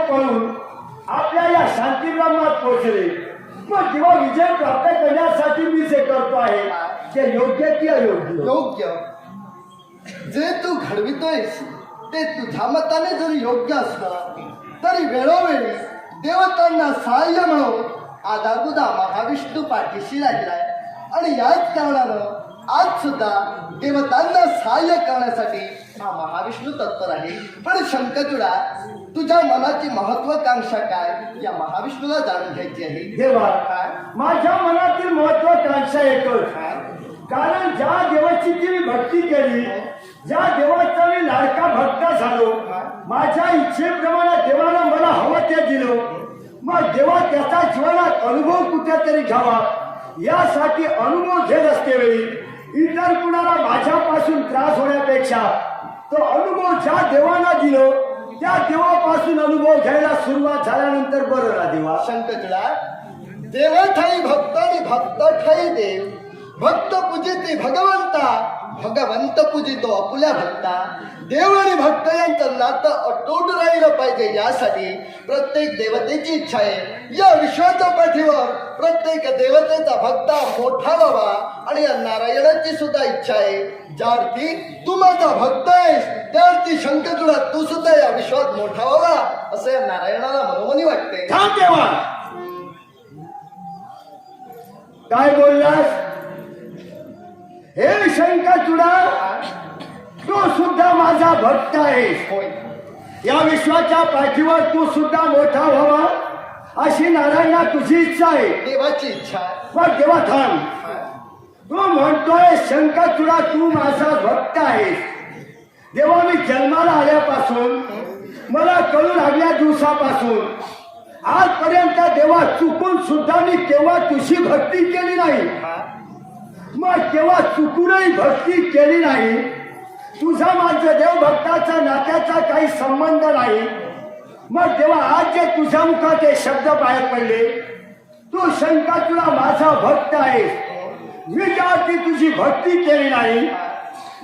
पळून आपल्या या शांतीब्रह्मात पोहोचले. मग जेव्हा विजय प्राप्त करण्यासाठी मी जे करतो आहे ते योग्य की अयोग्य? योग्य. जे तू घडवितोयस ते तुझ्या मताने जरी योग्य असलं तरी वेळोवेळी देवतांना सहाय्य म्हणून आदागुदा महाविष्णू पाठीशी लागलाय. आणि याच कारणानं आज सुद्धा देवतांना सहाय्य करण्यासाठी हा महाविष्णू तत्पर आहे. पण शंकरचूडा, तुझ्या मनाची महत्वाकांक्षा काय या महाविष्णूला जाणून घ्यायची आहे. देवा, माझ्या मनातील महत्वाकांक्षा एकच, कारण ज्या देवाची मी भक्ती केली, ज्या देवाचा मी लाडका भक्त झालो, माझ्या इच्छेप्रमाणे देवानं मला हवं ते दिलं. मग देवा त्याचा जीवनात अनुभव कुठेतरी घ्यावा, यासाठी अनुभव घेत असतेवेळी इतर कुणाला माझ्यापासून त्रास होण्यापेक्षा तो अनुभव ज्या देवाला दिलो त्या देवापासून अनुभव घ्यायला सुरुवात झाल्यानंतर बरं ना देवा. शंकरचूडा, देव ठाई भक्त आणि भक्त ठाई देव. भक्त पूजिते भगवंता, भगवंत पूजितो आपुल्या भक्ता. देव आणि भक्त यांचं नातं अतूट राहिलं पाहिजे, यासाठी प्रत्येक देवतेची इच्छा आहे या विश्वाच्या पाठीवर प्रत्येक देवतेचा भक्त मोठा व्हावा. आणि या नारायणाची सुद्धा इच्छा आहे, ज्यार्थी तू माझा भक्त आहेस त्यार्थी शंकरचूडा तू सुद्धा या विश्वात मोठा व्हावा असं या नारायणाला मनोमनी वाटते. थांब देवा, काय बोललास? हे शंकरचूडा, तू सुद्धा माझा भक्त आहेस. होय. या विश्वाच्या पाठीवर तू सुद्धा मोठा व्हावा अशी नारायणा तुझी इच्छा आहे. देवाची इच्छा आहे. मग देवा थांब, तू म्हणतोय शंकरचूडा तू माझा भक्त आहेस. देवा, मी जन्माला आल्यापासून मला कळू लागल्या दिवसापासून आजपर्यंत देवा चुकून सुद्धा मी केव्हा तुझी भक्ती केली नाही. मग केव्हा चुकूनही भक्ती केली नाही. तुझा माझ्या देवभक्ताचा नात्याचा काही संबंध नाही. मग तेव्हा आज जे तुझ्या मुखात हे शब्द बाहेर पडले, तू शंकरचूडा माझा भक्त आहेस, मी ज्यावरती तुझी भक्ती केली नाही,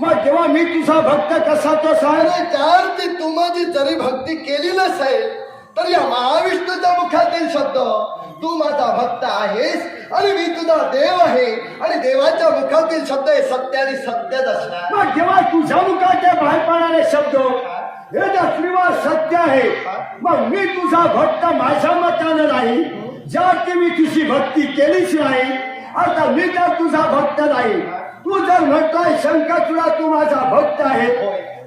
मग तेव्हा मी तुझा भक्त कसा तो सांग. अरे त्यार्थी तू माझी जरी भक्ती केली नसेल तर या महाविष्णूच्या मुखातील शब्द तू माझा भक्त आहेस आणि मी तुझा देव आहे आणि देवाच्या मुखातील शब्द हे सत्य आणि सत्यच असणार. मग जेव्हा तुझ्या मुखात बाहेर पडणारे शब्द हे श्रीवास सत्य आहे, मग मी तुझा भक्त माझ्या मतानं नाही, ज्यावरती मी तुझी भक्ती केलीच नाही, आता मी तर तुझा भक्त नाही. तू जर म्हणतोय शंकरचूडा तू माझा भक्त आहे,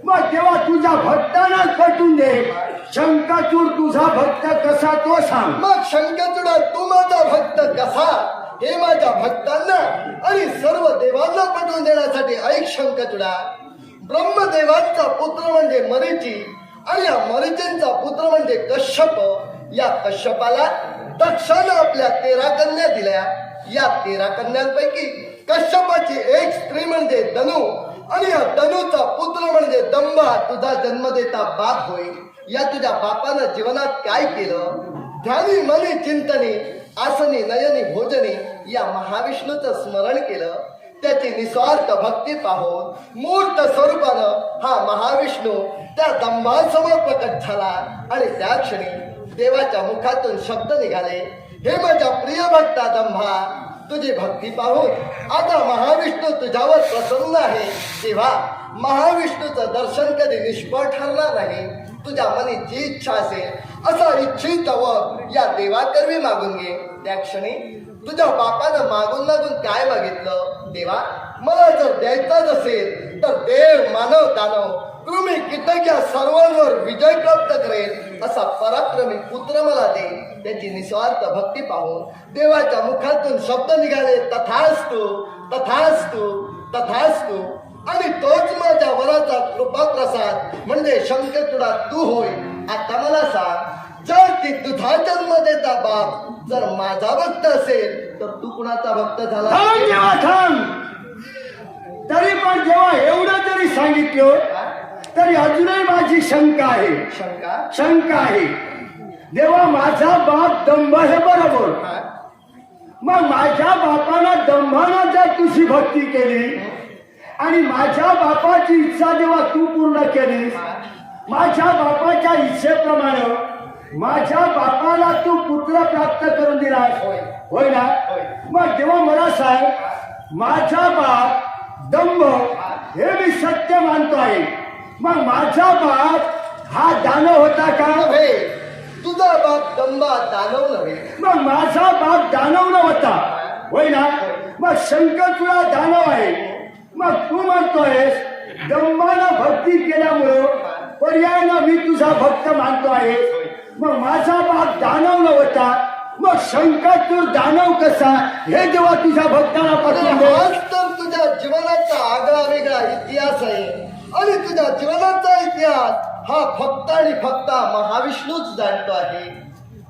मग तेव्हा तुझ्या भक्तांना पटून दे, शंकरचूड तुझा भक्त कसा तो सांग. मग शंकरचूडा तू माझा भक्त कसा हे माझ्या भक्तांना आणि सर्व देवांना पटवून देण्यासाठी ऐक शंकरचूडा. ब्रह्मदेवांचा पुत्र म्हणजे मरीची आणि या मरीचींचा पुत्र म्हणजे कश्यप. या कश्यपाला दक्षानं आपल्या 13 कन्या दिल्या. या 13 कन्यांपैकी कश्यपाची एक स्त्री म्हणजे धनु आणि या धनुचा पुत्र म्हणजे दंभा तुझा जन्म देता बाप होईल. या तुझ्या बापानं जीवनात काय केलं? ध्यानी मनी चिंतनी आसनी नयनी भोजनी या महाविष्णूचं स्मरण केलं. त्याची निस्वार्थ भक्ती पाहून मूर्त स्वरूपानं हा महाविष्णू त्या दंभासमोर प्रकट झाला आणि त्या क्षणी देवाच्या मुखातून शब्द निघाले, हे माझ्या प्रिय भक्ता दंभा, तुझी भक्ती पाहून आता महाविष्णू तुझ्यावर प्रसन्न आहे. तेव्हा महाविष्णूचं दर्शन कधी निष्फळ ठरणार नाही. तुझ्या मनी जी इच्छा असेल असा इच्छित या देवाकरवी मागून घे. त्या क्षणी तुझ्या बापानं मागून काय मागितलं? देवा, मला जर द्यायचाच असेल तर देव मानव दानव कृमी कीटक या सर्वांवर विजय प्राप्त करेल असा पराक्रमी पुत्र मला दे. त्याची निस्वार्थ भक्ती पाहून देवाच्या मुखातून शब्द निघाले, तथास्तु तथास्तु तथास्तु. आणि तोच माझ्या वराचा कृपा प्रसाद म्हणजे शंकरचूडा तू होय. आता मला सांग, जर ती तुझा जन्म देता बाप जर माझा भक्त असेल तर तू कुणाचा भक्त झाला? तरी पण जेव्हा एवढं जरी सांगितलं तरी अजूनही माझी शंका आहे. शंका आहे. देवा, माझा बाप दंभ हे बरोबर, मग माझ्या बापानं दंभानं जर तुझी भक्ती केली आणि माझ्या बापाची इच्छा जेव्हा तू पूर्ण केलीस, माझ्या बापाच्या इच्छेप्रमाणे माझ्या बापाला तू पुत्र प्राप्त करून दिलास होय. होय ना होय. मग तेव्हा मला सांग माझा बाप दंभ हे मी सत्य मानतो आहे मग माझा बाप हा दानव होता का नव्हे, तुझा बाप दंबा दानव नव्हे. मग माझा बाप दानव न होता होय ना मग शंकर तुला दानव आहे मग तू म्हणतोयस दंबानं भक्ती केल्यामुळं पर्यायानं मी तुझा भक्त मानतो आहे मग माझा बाप दानव न होता मग शंकर तू दानव कसा हे जेव्हा तुझ्या भक्ताला अरे पटवून दे हाच तर तुझ्या जीवनाचा आगळा वेगळा इतिहास आहे आणि तुझ्या जीवनाचा इतिहास हा फक्त आणि फक्त महाविष्णूच जाणतो आहे.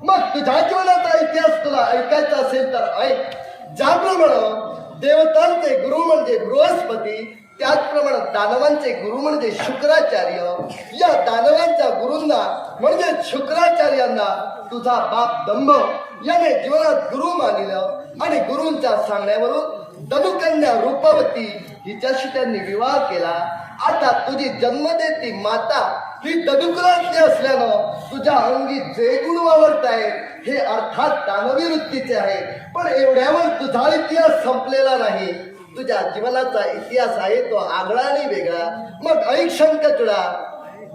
मग तुझ्या जीवनाचा इतिहास तुला ऐकायचा असेल तर ऐक. ज्याप्रमाणे देवतांचे गुरु म्हणजे बृहस्पती त्याचप्रमाणे दानवांचे गुरु म्हणजे शुक्राचार्य. या दानवांच्या गुरूंना म्हणजे शुक्राचार्यांना तुझा बाप दंभ याने जीवनात गुरु मानिलं आणि गुरूंच्या सांगण्यावरून दनुकन्या रूपवती हिच्याशी त्यांनी विवाह केला. आता तुझी जन्म देती माता ही दनुकुलातली असल्यानं तुझ्या अंगी जे गुण वावरत आहेत हे अर्थात दानवी वृत्तीचे आहे. पण एवढ्यावर तुझा इतिहास संपलेला नाही. तुझ्या जीवनाचा इतिहास आहे तो आगळा आणि वेगळा. मग ऐक शंकचूडा,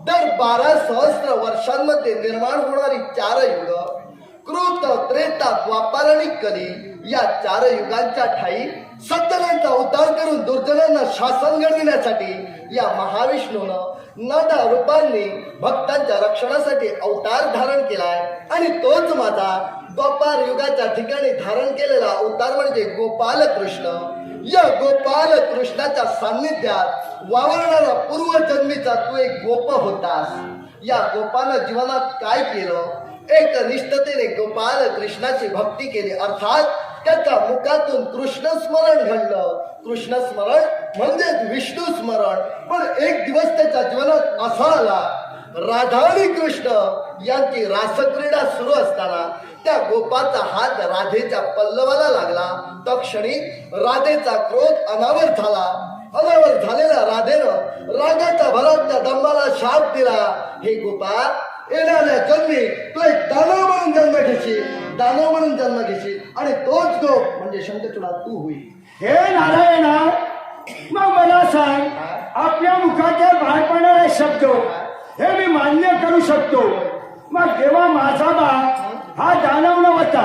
दर 12 सहस्र वर्षांमध्ये निर्माण होणारी 4 युग कृत त्रेता द्वापार आणि कली या 4 युगांच्या ठाई सज्जनांचा उद्धार करून दुर्जनांना शासन घडविण्यासाठी या महाविष्णूनं नाना रूपांनी भक्तांच्या रक्षणासाठी अवतार धारण केलाय. आणि तोच माझा द्वापार युगाच्या ठिकाणी धारण केलेला अवतार म्हणजे गोपाल कृष्ण. या गोपाल कृष्णाच्या सान्निध्यात वावरणारा पूर्वजन्मीचा तू एक गोप होतास. या गोपानं जीवनात काय केलं? एक निष्ठतेने गोपाल कृष्णाची भक्ती केली अर्थात त्याच्या मुखातून कृष्ण स्मरण घडलं. कृष्ण स्मरण म्हणजेच विष्णू स्मरण. पण एक दिवस त्याच्या जीवनात असा आला राधा आणि कृष्ण यांची रासक्रीडा सुरू असताना त्या गोपाचा हात राधेच्या पल्लवाला लागला. तक्षणी राधेचा क्रोध अनावर झाला. अनावर झालेल्या राधेनं रागाच्या भरात त्या दंबाला शाप दिला. हे गोपा, येणाऱ्या जन्मी तू एक दानव म्हणून जन्म घेशील. दानव म्हणून जन्म घेशील आणि तोच गोप म्हणजे शंकरचूडा तू होईल. हे नारायणा मग मला सांग आपल्या मुखाचे बाहेर पडणारे शब्द हे मी मान्य करू शकतो. मग जेव्हा माझा बाप हा दानव न होता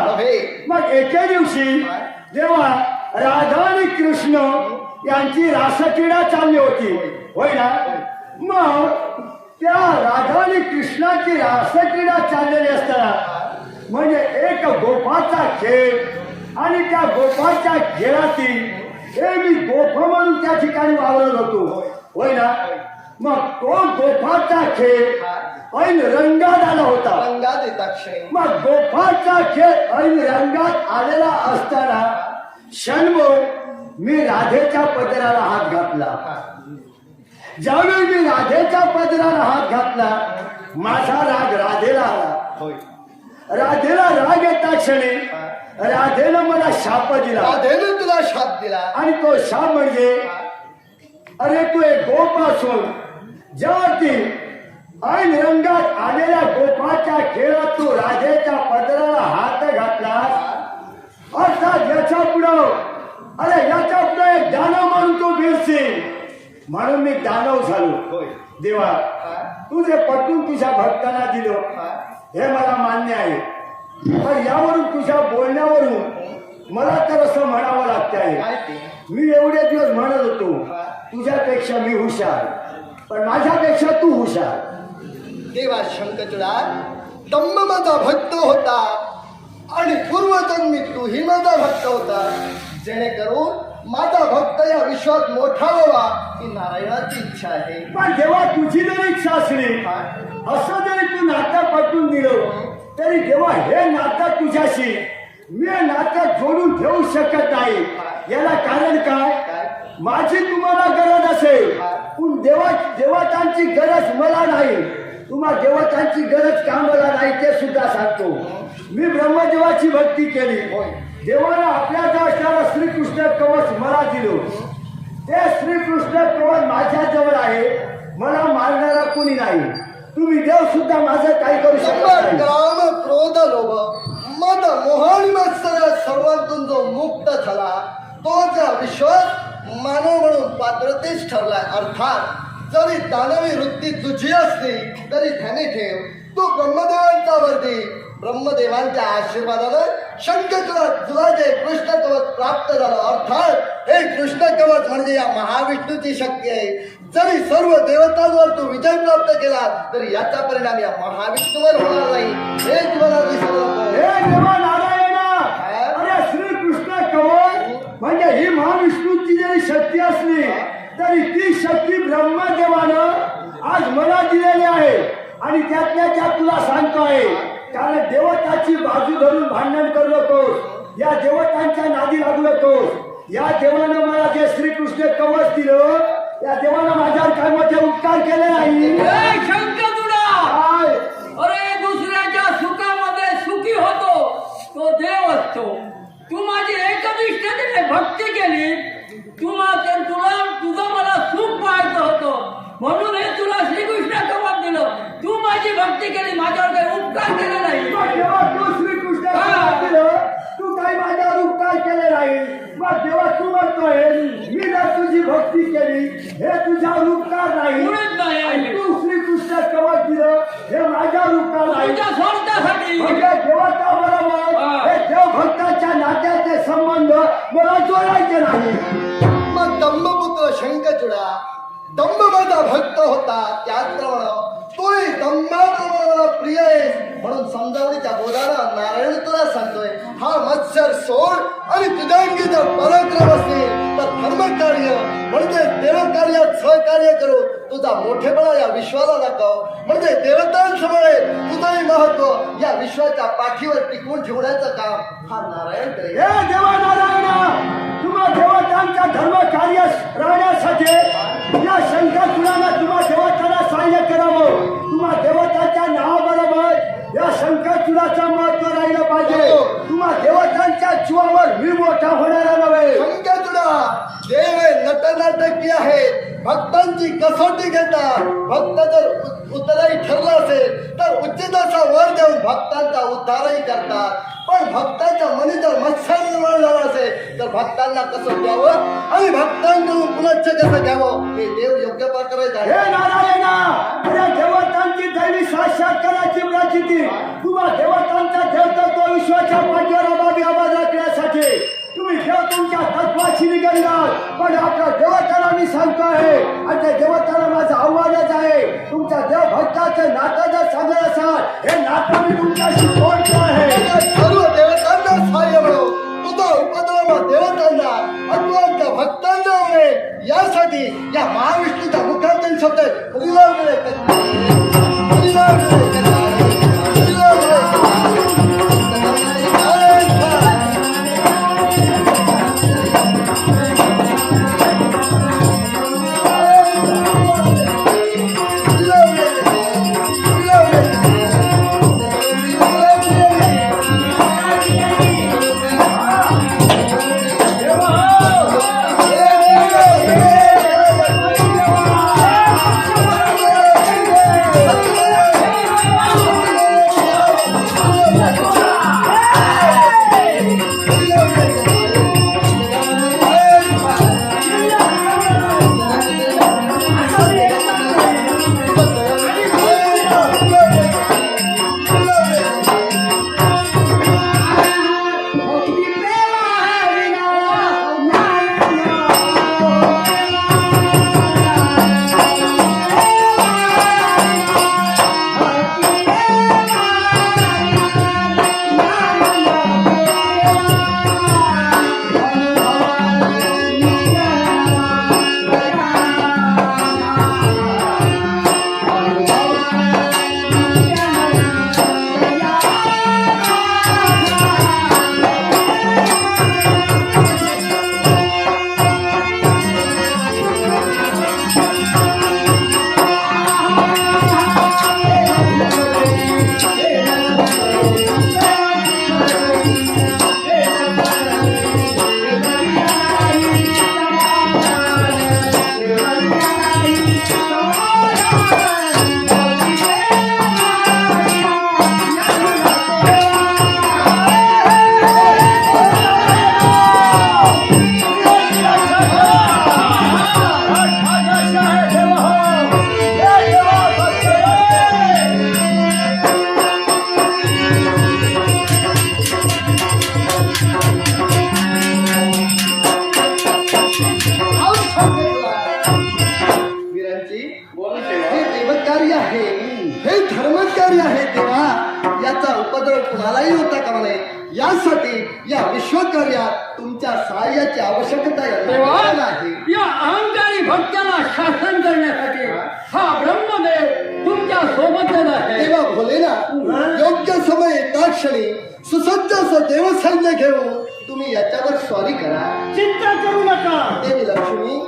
मग एके दिवशी जेव्हा राधा आणि कृष्ण यांची रासक्रीडा चालली होती होय ना मग त्या राधा आणि कृष्णाची रासक्रीडा चाललेली असताना म्हणजे एक गोपाचा खेळ आणि त्या गोपाच्या खेळातील हे मी गोप म्हणून त्या ठिकाणी वावरत होतो होय ना मग तो गोपाचा खेळ ऐन रंगात आला होता. रंगात येतात क्षणी. मग गोपाचा खेळ ऐन रंगात आलेला असताना क्षणभर मी राधेच्या पदराला हात घातला. ज्यावेळी मी राधेच्या पदराला हात घातला माझा राग राधेला आला. राधेला राग येता क्षणी राधेनं मला शाप दिला. राधेनं तुला शाप दिला आणि तो शाप म्हणजे अरे तू एक गोप असून ज्यावरती ऐन रंगात आलेल्या गोपाच्या खेळात तू राधेच्या पदराला हात घातलास अर्थात याच्या पुढं अरे याच्या पुढे एक दानव म्हणून तू भिडशील म्हणून मी दानव झालो. देवा तू जे पटून तुझ्या भक्तांना दिलं हे मला मान्य आहे. पण यावरून तुझ्या बोलण्यावरून मला तर असं म्हणावं लागत आहे मी एवढे दिवस म्हणत होतो तुझ्यापेक्षा मी हुशार पण माझ्यापेक्षा तू हुशार. देवा शंकरचूडा, दंभ माझा भक्त होता आणि पूर्वजन्मी तूही माझा भक्त होता. जेणेकरून माझा भक्त या विश्वात मोठा व्हावा ही नारायणाची इच्छा आहे. पण जेव्हा तुझी जरी इच्छा असली असं जरी तू नातं पटवून दिलं तरी जेव्हा हे नातं तुझ्याशी मी नातं जोडून ठेवू शकत नाही. याला कारण काय? माझी तुम्हाला गरज असेल पण देवतांची गरज मला नाही. तुम्हाला देवतांची गरज का मला नाही ते सुद्धा सांगतो. मी ब्रह्मदेवाची भक्ती केली. देवानं आपल्याला असणारा श्रीकृष्ण कवच मला दिलं. ते श्रीकृष्ण कवच माझ्याजवळ आहे. मला मारणारा कोणी नाही. तुम्ही देव सुद्धा माझं काही करू शकत नाही. काम क्रोध लोभ मद मोहन मत्सर सर्वांतून जो मुक्त झाला तो ज्या विश्वात मानव म्हणून पात्रतेच ठरलाय. अर्थात जरी दानवी वृत्ती तुझी असली तरी ध्यानी ठेव तू ब्रह्मदेवांचा वर्दी. ब्रह्मदेवांच्या आशीर्वादानं तुला जे कृष्ण कवच प्राप्त झालं. अर्थात हे कृष्ण कवच म्हणजे या महाविष्णूची शक्ती आहे. जरी सर्व देवतांवर तू विजय प्राप्त केला तरी याचा परिणाम या महाविष्णूवर होणार नाही. हे तुम्हाला विसरू नको. हे देवा नारायणा, अरे श्रीकृष्ण कवच म्हणजे ही महाविष्णूची जरी शक्ती असली तरी ती शक्ती ब्रह्मदेवानं आज मला दिलेली आहे. आणि त्यातल्या त्यात तुला सांगतो आहे, कारण देवताची बाजू धरून भांडण करू नकोस, या देवतांच्या नादी लागू नकोस. या देवानं मला जे श्रीकृष्ण कवच दिलं, या देवानं माझ्यावर काय मोठे उपकार केले नाही. शंकरचूडा, अरे दुसऱ्याच्या सुखामध्ये सुखी होतो तो देव असतो. तू माझी एकनिष्ठतेने भक्ती केली, तुझं मला सुख पाहायचं होतं म्हणून हे तुला श्रीकृष्ण कवच दिलं. तू माझी भक्ती केली, माझ्यावर काही उपकार केले नाही. जेव्हा तू श्रीकृष्ण कवच दिलं, तू काही माझ्यावर उपकार केले नाही. मग जेव्हा तू म्हणतोय मी जर तुझी भक्ती केली हे तुझ्यावर उपकार नाही. मुळीच नाही. आणि तू श्रीकृष्ण कवच दिलं हे माझ्यावर उपकार नाही. तुझ्या स्वार्थासाठी म्हणजे देवताबरोबर हे देवभक्ताच्या नात्याचे संबंध मला जोडायचे नाही. मग दंभपुत्र शंखचूडा दंभ माझा भक्त होता, त्याचप्रमाणे तोही दंभाप्रमाणे प्रिय आहे म्हणून समजावणीच्या बोधानं नारायण तुला सांगतोय, हा मत्सर सोड आणि तुझ्या अंगी जर पराक्रम असेल तर धर्मकार्य म्हणजे देवकार्यात सहकार्य करू तुझा मोठेपणा या विश्वाला दाखव. म्हणजे देवतांसमोर तुझंही महत्व या विश्वाच्या पाठीवर टिकवून ठेवण्याचं काम हा नारायण करेल. हे देवा नारायणा, तुम्हा देवतांच्या धर्म कार्य राहण्यासाठी या शंखचूडानं तुम्हा देवतांना सहाय्य करावं. तुम्हा देवताच्या नावाबरोबर या शंखचूडाचं महत्व राहिलं पाहिजे. तुम्हा देवतांच्या जीवावर मी मोठा होणारा नव्हे. शंखचूडा देव हे नटनाटकी आहेत, भक्तांची कसोटी घेतात. भक्त जर उतराई ठरला असेल तर उचित असा वर देऊन भक्तांचा उद्धारही करतात. पण भक्ताच्या मनी जर मत्सर निर्माण झाला असेल तर भक्तांना कसं द्यावं आणि भक्तांकडून पुनश्च कसं घ्यावं हे देव योग्य प्रकारे हे जाणे. नारायणा, अरे देवतांची दैवी साक्षात्काराची प्रचिती तुम्हा देवतांचा देवतत्व विश्वाच्या पाठीवर अबाबी आवाज राखण्यासाठी तुम्ही देव तुमच्या तत्वाशी निघालात. पण आपल्या देवताला मी सांगतो आहे आणि त्या देवताला माझा आव्हानच आहे, तुमच्या देव भक्ताचं नातं जर सांगत असाल हे नातं मी तुमच्याशी जोडतो आहे. सर्व देवतांना सहाय्य मिळो, तुझा उपद्रव देवतांना अथवा भक्तांना होणे यासाठी या महाविष्णूच्या मुखातील शब्द हरिनाम मिळे हरिनाम मिळे हरिनाम विश्वकारी आहे तेव्हा याचा उपद्रव कुणालाही होता कामा नये. यासाठी या विश्वकार्यात तुमच्या सहाय्याची आवश्यकता तेव्हा आहे. या अहंकारी भक्ताला शासन करण्यासाठी हा ब्रह्मदेव तुमच्या सोबतच आहे. तेव्हा भोलेनाथ योग्य समय येता क्षणी सुसज्ज असं देवसैन्य घेऊन तुम्ही याच्यावर स्वारी करा. चिंता करू नका. देवी लक्ष्मी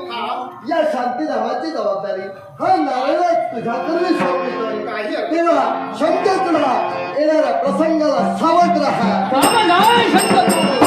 या शांतीधामाची जबाबदारी हा नारायण तुझ्याकडे सोडली. तेव्हा शंकरचूडा येणाऱ्या प्रसंगाला सावध राहा. सावधान शंकर.